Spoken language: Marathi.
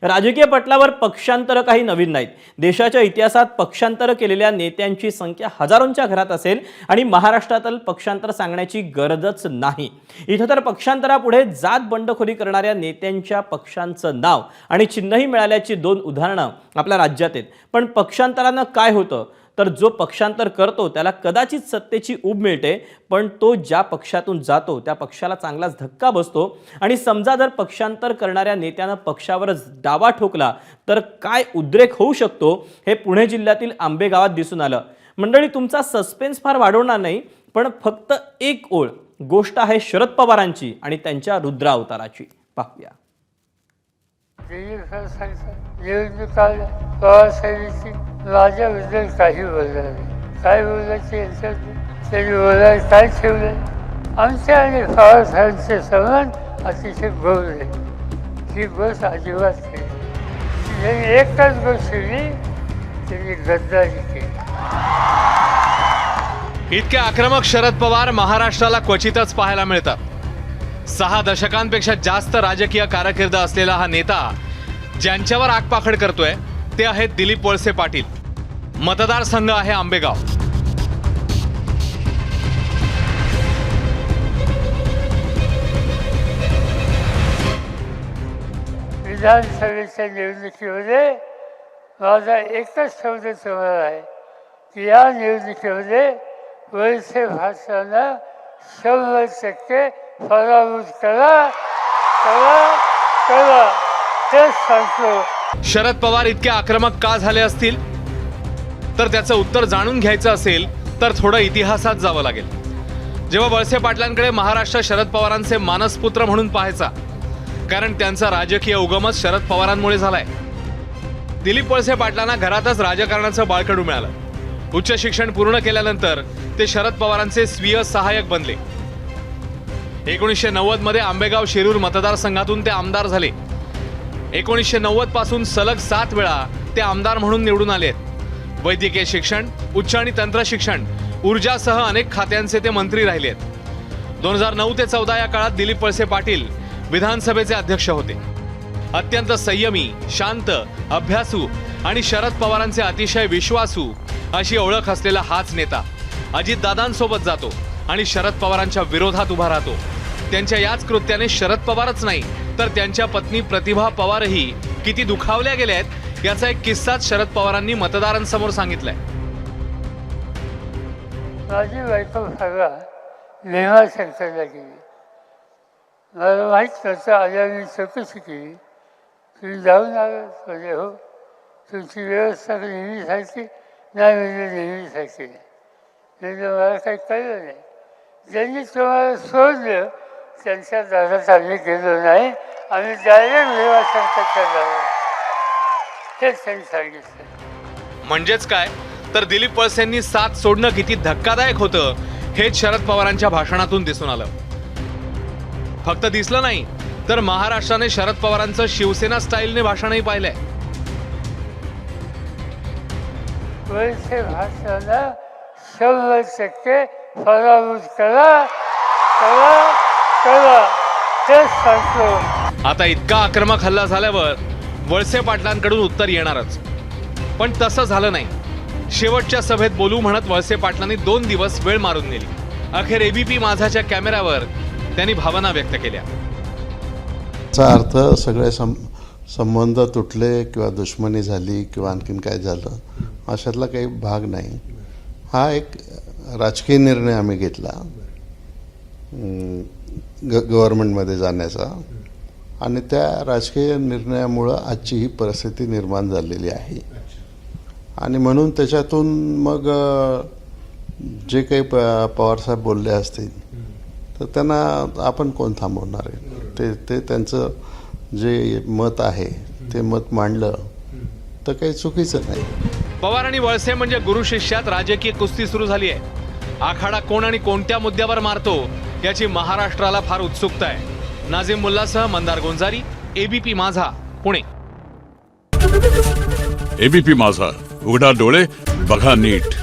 राजकीय पटलावर पक्षांतर काही नवीन नाहीत। देशाच्या इतिहासात पक्षांतर केलेल्या नेत्यांची संख्या हजारोंच्या घरात असेल आणि महाराष्ट्रातील पक्षांतर सांगण्याची गरजच नाही। इथं तर पक्षांतरापुढे जात बंडखोरी करणाऱ्या नेत्यांच्या पक्षांचं नाव आणि चिन्हही मिळाल्याची दोन उदाहरणं आपल्या राज्यात आहेत। पण पक्षांतरानं काय होतं तर जो पक्षांतर करतो त्याला कदाचित सत्तेची ऊब मिळते, पण तो ज्या पक्षातून जातो त्या पक्षाला चांगलाच धक्का बसतो। आणि समजा जर पक्षांतर करणाऱ्या नेत्यानं पक्षावरच डावा ठोकला तर काय उद्रेक होऊ शकतो हे पुणे जिल्ह्यातील आंबे गावात दिसून आलं। मंडळी, तुमचा सस्पेन्स फार वाढवणार नाही, पण फक्त एक ओळ गोष्ट आहे शरद पवारांची आणि त्यांच्या रुद्र अवताराची। पाहूया। माझ्याबद्दल काही बोललं नाही, काय बोलायचे त्यांनी बोलायला काय ठेवलं। आमच्या आणि पवारसाहेबांचे संबंध अतिशय गोड आहे। ही गोष्ट अजिबात केली त्यांनी एकच गोष्ट केली, त्यांनी गद्दारी केली। इतके आक्रमक शरद पवार महाराष्ट्राला क्वचितच पाहायला मिळतात। 6 दशकांपेक्षा जास्त राजकीय कारकीर्द असलेला हा नेता ज्यांच्यावर आगपाखड करतोय ते आहेत दिलीप वळसे पाटील। मतदारसंघ आहे आंबेगाव। विधानसभेच्या निवडणुकीमध्ये माझा एकच शब्द तुम्हाला आहे की या निवडणुकीमध्ये वळसे भाषांना 100% पराभूत करा करा करा तेच सांगतो। शरद पवार इतके आक्रमक का झाले असतील तर त्याचं उत्तर जाणून घ्यायचं असेल तर थोडं इतिहासात जावं लागेल। जेव्हा वळसे पाटलांकडे महाराष्ट्र शरद पवारांचे मानसपुत्र म्हणून पाहायचा, कारण त्यांचा राजकीय उगमच शरद पवारांमुळे झालाय। दिलीप वळसे पाटलांना घरातच राजकारणाचं बाळकडू मिळालं। उच्च शिक्षण पूर्ण केल्यानंतर ते शरद पवारांचे स्वीय सहाय्यक बनले। 1990 मध्ये आंबेगाव शिरूर मतदारसंघातून ते आमदार झाले। 1990 पासून सलग 7 वेळा ते आमदार म्हणून निवडून आले। वैद्यकीय शिक्षण, उच्च आणि तंत्र शिक्षण, ऊर्जासह अनेक खात्यांचे ते मंत्री राहिले। 2009 ते 14 या काळात दिलीप वळसे पाटील विधानसभेचे अध्यक्ष होते। अत्यंत संयमी, शांत, अभ्यासू आणि शरद पवारांचे अतिशय विश्वासू अशी ओळख असलेला हाच नेता अजितदादांसोबत जातो आणि शरद पवारांच्या विरोधात उभा राहतो। त्यांच्या याच कृत्याने शरद पवारच नाही तर त्यांच्या पत्नी प्रतिभा पवारही किती दुखावल्या गेल्या आहेत याचा एक किस्साच शरद पवारांनी मतदारांसमोर सांगितलाय। माझी बायको सगळा भीमाशंकरला गेली। मला माहीत नव्हतं, आल्या मी चौकशी केली, तुम्ही जाऊन आला म्हणजे हो, तुमची व्यवस्था नेहमीसारखी नाही म्हणजे नेहमीसारखी नाही। मला काही कळलं नाही। ज्यांनी तुम्हाला सोडलं त्यांच्या दारात आम्ही गेलो नाही, आम्ही डायरेक्ट भीमाशंकरच्या दारात, हेच त्यांनी सांगितलं। म्हणजेच काय तर दिलीप वळसेंनी साथ सोडणं किती धक्कादायक होतं हेच शरद पवारांच्या भाषणातून दिसून आलं। फक्त दिसलं नाही तर महाराष्ट्राने शरद पवारांचं शिवसेना स्टाईलने भाषणही पाहिलंय। वळसे भाषांना 100% पराभूत करा करा करा तेच सांगतो। आता इतका आक्रमक हल्ला झाल्यावर वळसे पाटलांकडून उत्तर येणारच, पण तसं झालं नाही। शेवटच्या सभेत बोलू म्हणत वळसे पाटलांनी 2 दिवस वेळ मारून नेली। अखेर एबीपी माझाच्या कॅमेऱ्यावर त्यांनी भावना व्यक्त केल्या। याचा अर्थ सगळे संबंध तुटले किंवा दुश्मनी झाली किंवा आणखीन काय झालं अशातला काही भाग नाही। हा एक राजकीय निर्णय आम्ही घेतला गव्हर्नमेंटमध्ये जाण्याचा, आणि त्या राजकीय निर्णयामुळं आजची ही परिस्थिती निर्माण झालेली आहे। आणि म्हणून त्याच्यातून मग जे काही पवारसाहेब बोलले असतील तर त्यांना आपण कोण थांबवणार आहे। ते त्यांचं जे मत आहे ते मत मांडलं तर काही चुकीचं नाही। पवार आणि वळसे म्हणजे गुरु शिष्यात राजकीय कुस्ती सुरू झाली आहे। आखाडा कोण आणि कोणत्या मुद्द्यावर मारतो याची महाराष्ट्राला फार उत्सुकता आहे। नाझीम मुल्लासह मंदार गोंजारी, एबीपी माझा, पुणे। एबीपी माझा, उघडा डोळे बघा नीट।